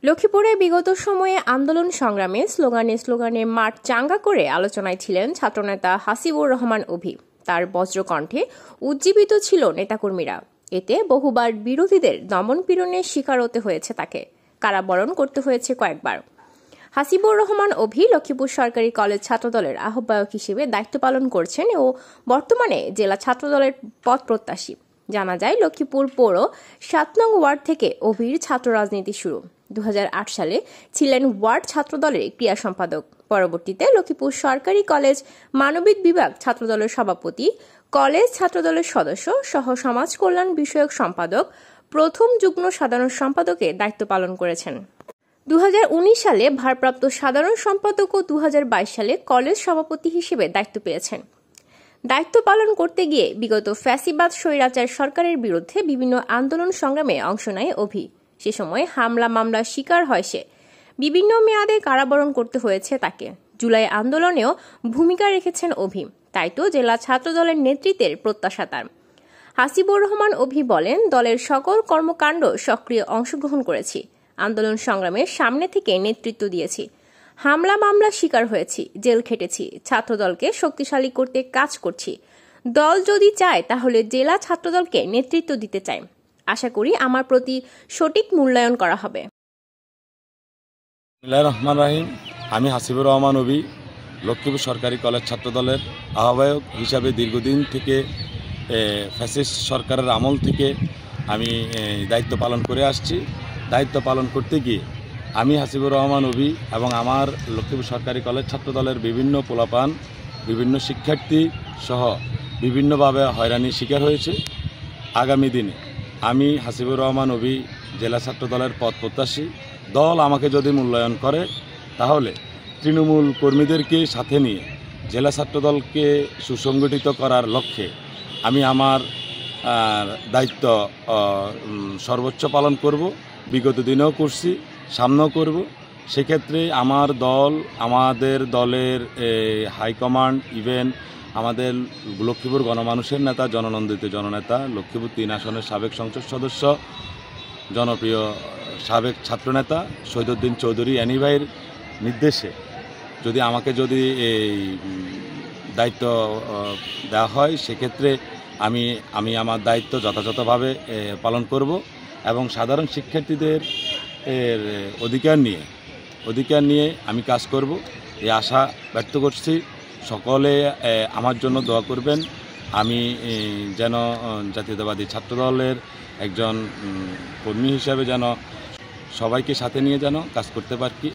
লক্ষ্মীপুরে বিগত সময়ে আন্দোলন সংগ্রামে স্লোগানে মাঠ চাঙ্গা করে আলোচনায় ছিলেন ছাত্রনেতা হাসিবুর রহমান অভি। তার বজ্রকণ্ঠে উজ্জীবিত ছিল নেতাকর্মীরা। এতে বহুবার বিরোধীদের দমন-পীড়নের শিকার হতে হয়েছে তাকে, কারাবরণ করতে হয়েছে কয়েকবার। হাসিবুর রহমান অভি লক্ষ্মীপুর সরকারি কলেজ ছাত্রদলের আহ্বায়ক হিসেবে দায়িত্ব পালন করছেন ও বর্তমানে জেলা ছাত্রদলের পদ প্রত্যাশী। জানা যায়, লক্ষ্মীপুর পৌর ৭ নং ওয়ার্ড থেকে অভির ছাত্র রাজনীতি শুরু। ২০০৮ সালে ছিলেন ওয়ার্ড ছাত্রদলের ক্রীড়া সম্পাদক। পরবর্তীতে লক্ষ্মীপুর সরকারি কলেজ মানবিক বিভাগ ছাত্রদলের সভাপতি, কলেজ ছাত্রদলের সদস্য সহ সমাজ কল্যাণ বিষয়ক সম্পাদক, প্রথম যুগ্ম সাধারণ সম্পাদকের দায়িত্ব পালন করেছেন। ২০১৯ সালে ভারপ্রাপ্ত সাধারণ সম্পাদক ও ২০২২ সালে কলেজ সভাপতি হিসেবে দায়িত্ব পেয়েছেন। দায়িত্ব পালন করতে গিয়ে বিগত ফ্যাসিবাদ স্বৈরাচার সরকারের বিরুদ্ধে বিভিন্ন আন্দোলন সংগ্রামে অংশ নেয় অভি। সে সময় হামলা মামলার শিকার হয় সে। বিভিন্ন মেয়াদে কারাবরণ করতে হয়েছে তাকে। জুলাই আন্দোলনেও ভূমিকা রেখেছেন অভি। তাই তো জেলা ছাত্রদলের নেতৃত্বের প্রত্যাশা তার। হাসিবুর রহমান অভি বলেন, দলের সকল কর্মকাণ্ড সক্রিয় অংশগ্রহণ করেছি। আন্দোলন সংগ্রামের সামনে থেকে নেতৃত্ব দিয়েছি। হামলা মামলার শিকার হয়েছি, জেল খেটেছি। ছাত্রদলকে শক্তিশালী করতে কাজ করছি। দল যদি চায় তাহলে জেলা ছাত্রদলকে নেতৃত্ব দিতে চাই। আশা করি আমার প্রতি সঠিক মূল্যায়ন করা হবে। রহমান রাহিম। আমি হাসিবুর রহমান অভি, লক্ষ্মীপুর সরকারি কলেজ ছাত্রদলের আহ্বায়ক হিসাবে দীর্ঘদিন থেকে ফ্যাসিস্ট সরকারের আমল থেকে আমি দায়িত্ব পালন করে আসছি। দায়িত্ব পালন করতে গিয়ে আমি হাসিবুর রহমান অভি এবং আমার লক্ষ্মীপুর সরকারি কলেজ ছাত্রদলের বিভিন্ন পোলাপান, বিভিন্ন শিক্ষার্থী সহ বিভিন্নভাবে হয়রানির শিকার হয়েছে। আগামী দিনে আমি হাসিবুর রহমান অভি জেলা ছাত্রদলের পদ প্রত্যাশী। দল আমাকে যদি মূল্যায়ন করে তাহলে তৃণমূল কর্মীদেরকে সাথে নিয়ে জেলা ছাত্রদলকে সুসংগঠিত করার লক্ষ্যে আমি আমার দায়িত্ব সর্বোচ্চ পালন করব। বিগত দিনেও করছি, সামনেও করব। সেক্ষেত্রে আমার দল, আমাদের দলের হাইকমান্ড, ইভেন আমাদের লক্ষ্মীপুর গণমানুষের নেতা, জননন্দিত জননেতা, লক্ষ্মীপুর ৩ আসনের সাবেক সংসদ সদস্য, জনপ্রিয় সাবেক ছাত্রনেতা শহীদুদ্দিন চৌধুরী অ্যানি ভাইয়ের নির্দেশে যদি আমাকে এই দায়িত্ব দেওয়া হয়, সেক্ষেত্রে আমি আমার দায়িত্ব যথাযথভাবে পালন করব এবং সাধারণ শিক্ষার্থীদের অধিকার নিয়ে আমি কাজ করব, এই আশা ব্যক্ত করছি। সকলে আমার জন্য দোয়া করবেন। আমি যেন জাতীয়তাবাদী ছাত্রদলের একজন কর্মী হিসাবে যেন সবাইকে সাথে নিয়ে যেন কাজ করতে পারি।